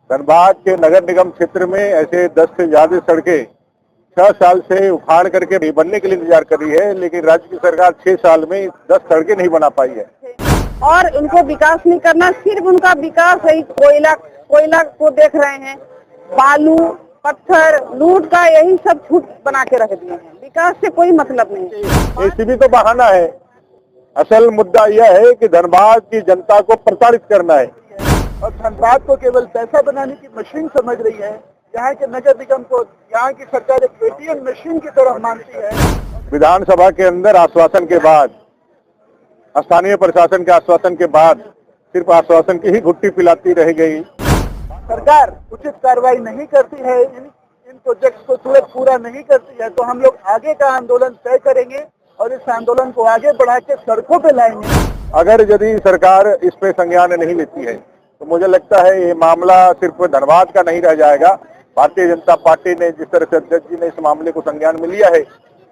धनबाद के नगर निगम क्षेत्र में ऐसे 10 से ज्यादा सड़कें 6 साल से उखाड़ करके बनने के लिए इंतजार कर रही है, लेकिन राज्य की सरकार 6 साल में 10 सड़कें नहीं बना पाई है। और उनको विकास नहीं करना, सिर्फ उनका विकास है कोयला को देख रहे हैं, बालू पत्थर लूट का यही सब छूट बना के रख दिए हैं। विकास से कोई मतलब नहीं। एसीबी तो बहाना है, असल मुद्दा यह है कि धनबाद की जनता को प्रताड़ित करना है और धनबाद को केवल पैसा बनाने की मशीन समझ रही है। यहाँ के नगर निगम को यहाँ की सरकार एक एटीएम मशीन की तरह मानती है। विधानसभा के अंदर आश्वासन के बाद, स्थानीय प्रशासन के आश्वासन के बाद सिर्फ आश्वासन की ही घुट्टी पिलाती रह गई। सरकार उचित कार्रवाई नहीं करती है, इन प्रोजेक्ट्स को तुरंत पूरा नहीं करती है, तो हम लोग आगे का आंदोलन तय करेंगे और इस आंदोलन को आगे बढ़ा के सड़कों पे लाएंगे। अगर यदि सरकार इस पे संज्ञान नहीं लेती है तो मुझे लगता है ये मामला सिर्फ धनबाद का नहीं रह जाएगा। भारतीय जनता पार्टी ने जिस तरह से अध्यक्ष जी ने इस मामले को संज्ञान में लिया है,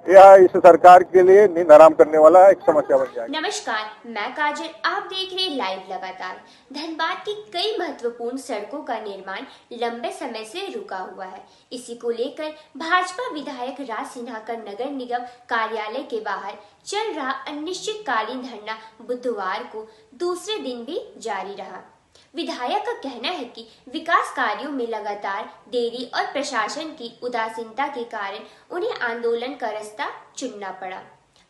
यह इस सरकार के लिए नींद हराम करने वाला एक समस्या बन जाएगी। नमस्कार, मैं काजल, आप देख रहे लाइव लगातार। धनबाद की कई महत्वपूर्ण सड़कों का निर्माण लंबे समय से रुका हुआ है। इसी को लेकर भाजपा विधायक राज सिन्हा का नगर निगम कार्यालय के बाहर चल रहा अनिश्चितकालीन धरना बुधवार को दूसरे दिन भी जारी रहा। विधायक का कहना है कि विकास कार्यों में लगातार देरी और प्रशासन की उदासीनता के कारण उन्हें आंदोलन का रास्ता चुनना पड़ा।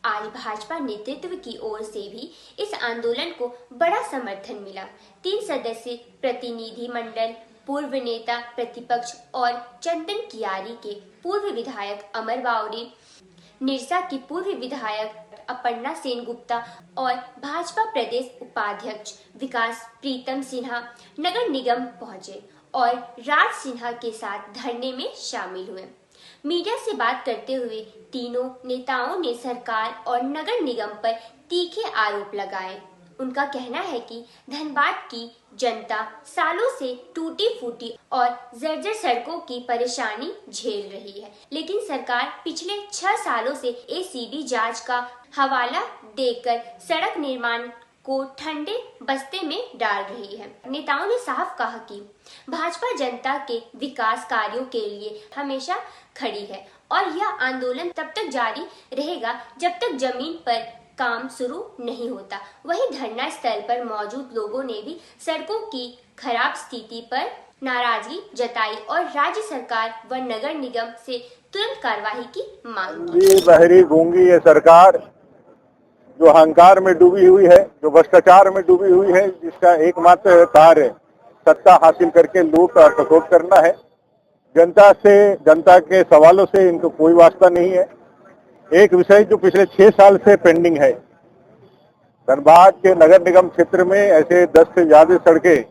आज भाजपा नेतृत्व की ओर से भी इस आंदोलन को बड़ा समर्थन मिला। 3 सदस्यीय प्रतिनिधि मंडल, पूर्व नेता प्रतिपक्ष और चंदन कियारी के पूर्व विधायक अमर बावरी, निरसा की पूर्व विधायक अपर्णा सेन गुप्ता और भाजपा प्रदेश उपाध्यक्ष विकास प्रीतम सिन्हा नगर निगम पहुंचे और राज सिन्हा के साथ धरने में शामिल हुए। मीडिया से बात करते हुए तीनों नेताओं ने सरकार और नगर निगम पर तीखे आरोप लगाए। उनका कहना है कि धनबाद की जनता सालों से टूटी फूटी और जर्जर सड़कों की परेशानी झेल रही है, लेकिन सरकार पिछले 6 सालों से एसीबी जांच का हवाला देकर सड़क निर्माण को ठंडे बस्ते में डाल रही है। नेताओं ने साफ कहा कि भाजपा जनता के विकास कार्यों के लिए हमेशा खड़ी है और यह आंदोलन तब तक जारी रहेगा जब तक जमीन पर काम शुरू नहीं होता। वहीं धरना स्थल पर मौजूद लोगों ने भी सड़कों की खराब स्थिति पर नाराजगी जताई और राज्य सरकार व नगर निगम से तुरंत कार्रवाई की मांग की। बहरी गूंगी ये सरकार जो अहंकार में डूबी हुई है, जो भ्रष्टाचार में डूबी हुई है, जिसका एकमात्र कार्य सत्ता हासिल करके लूट और प्रकोप करना है। जनता के सवालों से इनको कोई वास्ता नहीं है। एक विषय जो पिछले 6 साल से पेंडिंग है, धनबाद के नगर निगम क्षेत्र में ऐसे 10 से ज्यादा सड़कें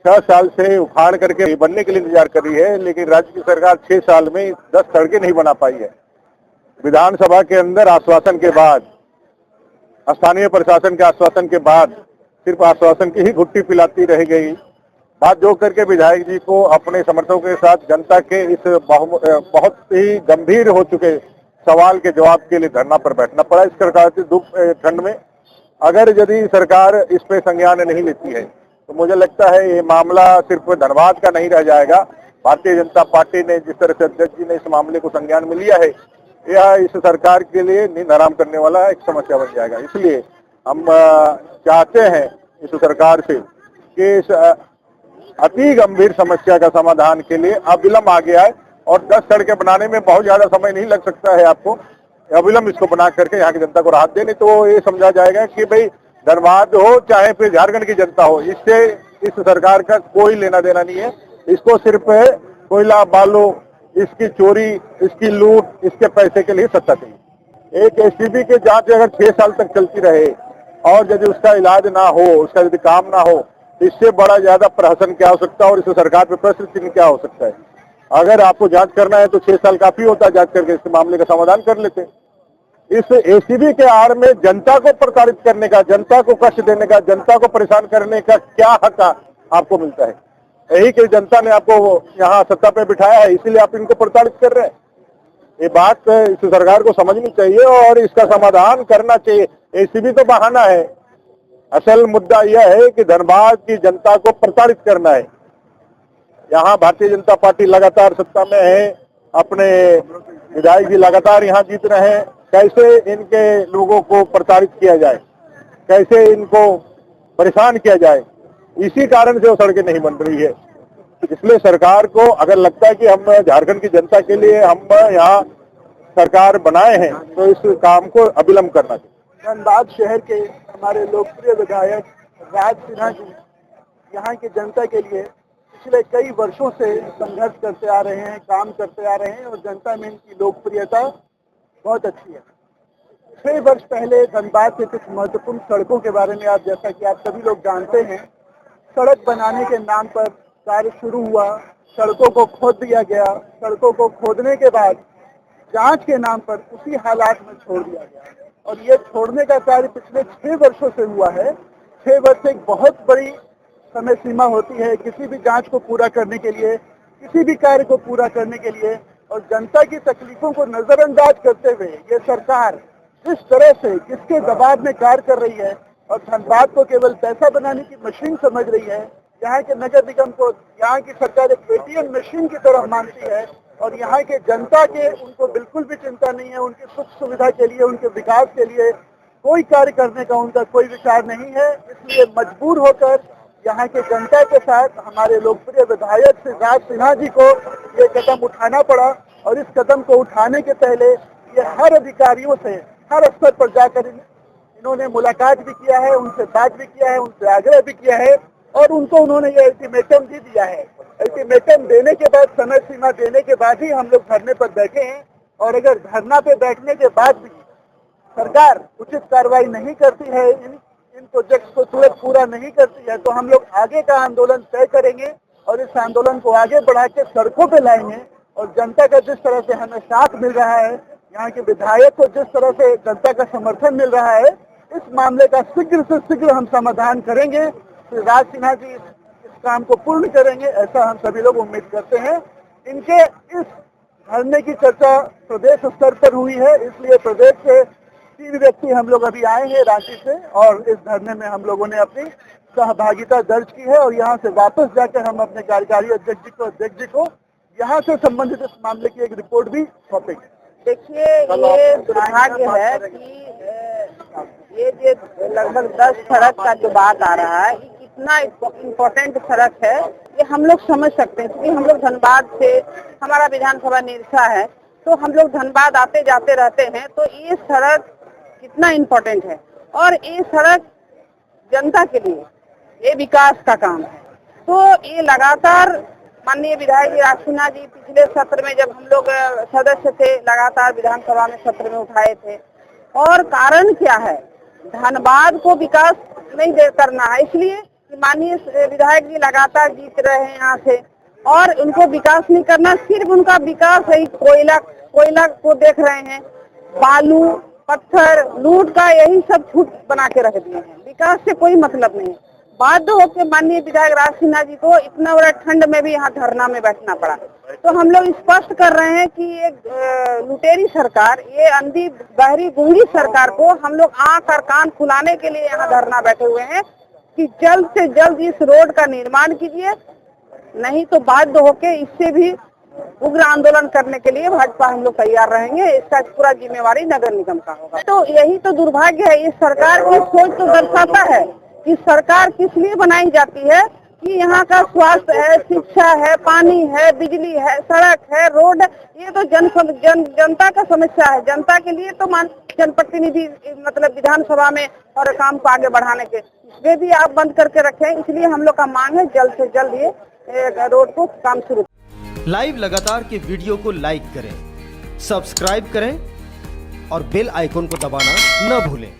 6 साल से उखाड़ करके बनने के लिए इंतजार कर रही है, लेकिन राज्य की सरकार 6 साल में 10 सड़कें नहीं बना पाई है। विधानसभा के अंदर आश्वासन के बाद, स्थानीय प्रशासन के आश्वासन के बाद सिर्फ आश्वासन की ही घुट्टी पिलाती रह गई। बात जो करके विधायक जी को अपने समर्थकों के साथ जनता के इस बहुत ही गंभीर हो चुके सवाल के जवाब के लिए धरना पर बैठना पड़ा। इस सरकार के दुख खंड में अगर यदि सरकार इस पे संज्ञान नहीं लेती है तो मुझे लगता है ये मामला सिर्फ धनबाद का नहीं रह जाएगा। भारतीय जनता पार्टी ने जिस तरह से अध्यक्ष जी ने इस मामले को संज्ञान में लिया है, यह इस सरकार के लिए नींद हराम करने वाला एक समस्या बन जाएगा। इसलिए हम चाहते हैं इस सरकार से कि इस अति गंभीर समस्या का समाधान के लिए अविलंब आगे आए और 10 सड़कें बनाने में बहुत ज्यादा समय नहीं लग सकता है आपको। अविलंब इसको बना करके यहाँ की जनता को राहत देने तो ये समझा जाएगा कि भाई धनबाद हो चाहे फिर झारखंड की जनता हो, इससे इस सरकार का कोई लेना देना नहीं है। इसको सिर्फ कोयला बालू, इसकी चोरी, इसकी लूट, इसके पैसे के लिए सत्ता चाहिए। एक एसीबी की जांच अगर 6 साल तक चलती रहे और यदि उसका इलाज ना हो, उसका यदि काम ना हो, इससे बड़ा ज्यादा प्रहसन क्या हो सकता है और इस सरकार पर प्रश्न चिन्ह क्या हो सकता है। अगर आपको जांच करना है तो 6 साल काफी होता, जांच करके इस मामले का समाधान कर लेते। इस एसीबी के आड़ में जनता को प्रताड़ित करने का, जनता को कष्ट देने का, जनता को परेशान करने का क्या हक आपको मिलता है? यही कि जनता ने आपको यहाँ सत्ता पे बिठाया है, इसीलिए आप इनको प्रताड़ित कर रहे हैं। ये बात इस सरकार को समझनी चाहिए और इसका समाधान करना चाहिए। एसीबी तो बहाना है, असल मुद्दा यह है कि धनबाद की जनता को प्रताड़ित करना है। यहाँ भारतीय जनता पार्टी लगातार सत्ता में है, अपने विधायक जी लगातार यहाँ जीत रहे हैं। कैसे इनके लोगों को प्रताड़ित किया जाए, कैसे इनको परेशान किया जाए, इसी कारण से वो सड़कें नहीं बन रही है। इसलिए सरकार को अगर लगता है कि हम झारखंड की जनता के लिए हम यहाँ सरकार बनाए हैं तो इस काम को अविलंब करना चाहिए। धनबाद शहर के हमारे लोकप्रिय विधायक राज सिन्हा जी यहाँ की जनता के लिए पिछले कई वर्षों से संघर्ष करते आ रहे हैं, काम करते आ रहे हैं और जनता में इनकी लोकप्रियता बहुत अच्छी है। 6 वर्ष पहले धनबाद के कुछ महत्वपूर्ण सड़कों के बारे में आप जैसा कि आप सभी लोग जानते हैं, सड़क बनाने के नाम पर कार्य शुरू हुआ, सड़कों को खोद दिया गया, सड़कों को खोदने के बाद जांच के नाम पर उसी हालात में छोड़ दिया गया और ये छोड़ने का कार्य पिछले 6 वर्षों से हुआ है। 6 वर्ष एक बहुत बड़ी समय सीमा होती है किसी भी जांच को पूरा करने के लिए, किसी भी कार्य को पूरा करने के लिए, और जनता की तकलीफों को नजरअंदाज करते हुए ये सरकार जिस तरह से किसके दबाव में कार्य कर रही है और धनबाद को केवल पैसा बनाने की मशीन समझ रही है, यहाँ के नगर निगम को यहाँ की सरकार एक एटीएम मशीन की तरह मानती है और यहाँ के जनता के उनको बिल्कुल भी चिंता नहीं है, उनकी सुख सुविधा के लिए, उनके विकास के लिए कोई कार्य करने का उनका कोई विचार नहीं है। इसलिए मजबूर होकर यहाँ के जनता के साथ हमारे लोकप्रिय विधायक श्री राज सिन्हा जी को ये कदम उठाना पड़ा और इस कदम को उठाने के पहले ये हर अधिकारियों से हर स्तर पर जाकर इन्होंने मुलाकात भी किया है, उनसे बात भी किया है, उनसे आग्रह भी किया है और उनको उन्होंने ये अल्टीमेटम भी दिया है। अल्टीमेटम देने के बाद, समय सीमा देने के बाद ही हम लोग धरने पर बैठे हैं और अगर धरना पे बैठने के बाद भी सरकार उचित कार्रवाई नहीं करती है, इन प्रोजेक्ट्स को तुरंत पूरा नहीं करती है, तो हम लोग आगे का आंदोलन तय करेंगे और इस आंदोलन को आगे बढ़ा के सड़कों पे लाएंगे और जनता का जिस तरह से हमें साथ मिल रहा है, यहाँ के विधायक को जिस तरह से जनता का समर्थन मिल रहा है, इस मामले का शीघ्र से शीघ्र हम समाधान करेंगे। श्री राज सिन्हा जी इस काम को पूर्ण करेंगे, ऐसा हम सभी लोग उम्मीद करते हैं। इनके इस धरने की चर्चा प्रदेश स्तर पर हुई है, इसलिए प्रदेश से 3 व्यक्ति हम लोग अभी आए हैं रांची से और इस धरने में हम लोगों ने अपनी सहभागिता दर्ज की है और यहाँ से वापस जाकर हम अपने कार्यकारी अध्यक्ष जी को यहाँ से संबंधित इस मामले की एक रिपोर्ट भी सौंपेंगे। देखिए, ये दुर्भाग्य है कि ये लगभग 10 सड़क का जो बात आ रहा है, कितना इम्पोर्टेंट सड़क है ये हम लोग समझ सकते हैं, क्योंकि हम लोग धनबाद से, हमारा विधानसभा निरसा है, तो हम लोग धनबाद आते जाते रहते हैं, तो ये सड़क कितना इम्पोर्टेंट है और ये सड़क जनता के लिए ये विकास का काम है। तो ये लगातार माननीय विधायक राज सिन्हा जी पिछले सत्र में जब हम लोग सदस्य थे, लगातार विधानसभा में सत्र में उठाए थे और कारण क्या है, धनबाद को विकास नहीं करना है, इसलिए माननीय विधायक जी लगातार जीत रहे हैं यहाँ से और उनको विकास नहीं करना, सिर्फ उनका विकास है कोयला को देख रहे हैं, बालू पत्थर लूट का यही सब छूट बना के रख दिए हैं, विकास से कोई मतलब नहीं। बाध्य होकर माननीय विधायक राज सिन्हा जी को इतना बड़ा ठंड में भी यहाँ धरना में बैठना पड़ा। तो हम लोग स्पष्ट कर रहे हैं कि ये लुटेरी सरकार, ये अंधी बहरी गूंगी सरकार को हम लोग आंख और कान खुलाने के लिए यहाँ धरना बैठे हुए हैं कि जल्द से जल्द इस रोड का निर्माण कीजिए, नहीं तो बाध्य होकर इससे भी उग्र आंदोलन करने के लिए भाजपा हम लोग तैयार रहेंगे। इसका पूरा जिम्मेवारी नगर निगम का होगा। तो यही तो दुर्भाग्य है, इस सरकार की सोच तो दर्शाता है कि सरकार किस लिए बनाई जाती है कि यहाँ का स्वास्थ्य है, शिक्षा है, पानी है, बिजली है, सड़क है, रोड, ये तो जनता का समस्या है। जनता के लिए तो जनप्रतिनिधि मतलब विधानसभा में और काम को आगे बढ़ाने के, वे भी आप बंद करके रखें, इसलिए हम लोग का मांग है जल्द से जल्द ये रोड को काम शुरू। लाइव लगातार के वीडियो को लाइक करें, सब्सक्राइब करें और बेल आइकन को दबाना न भूलें।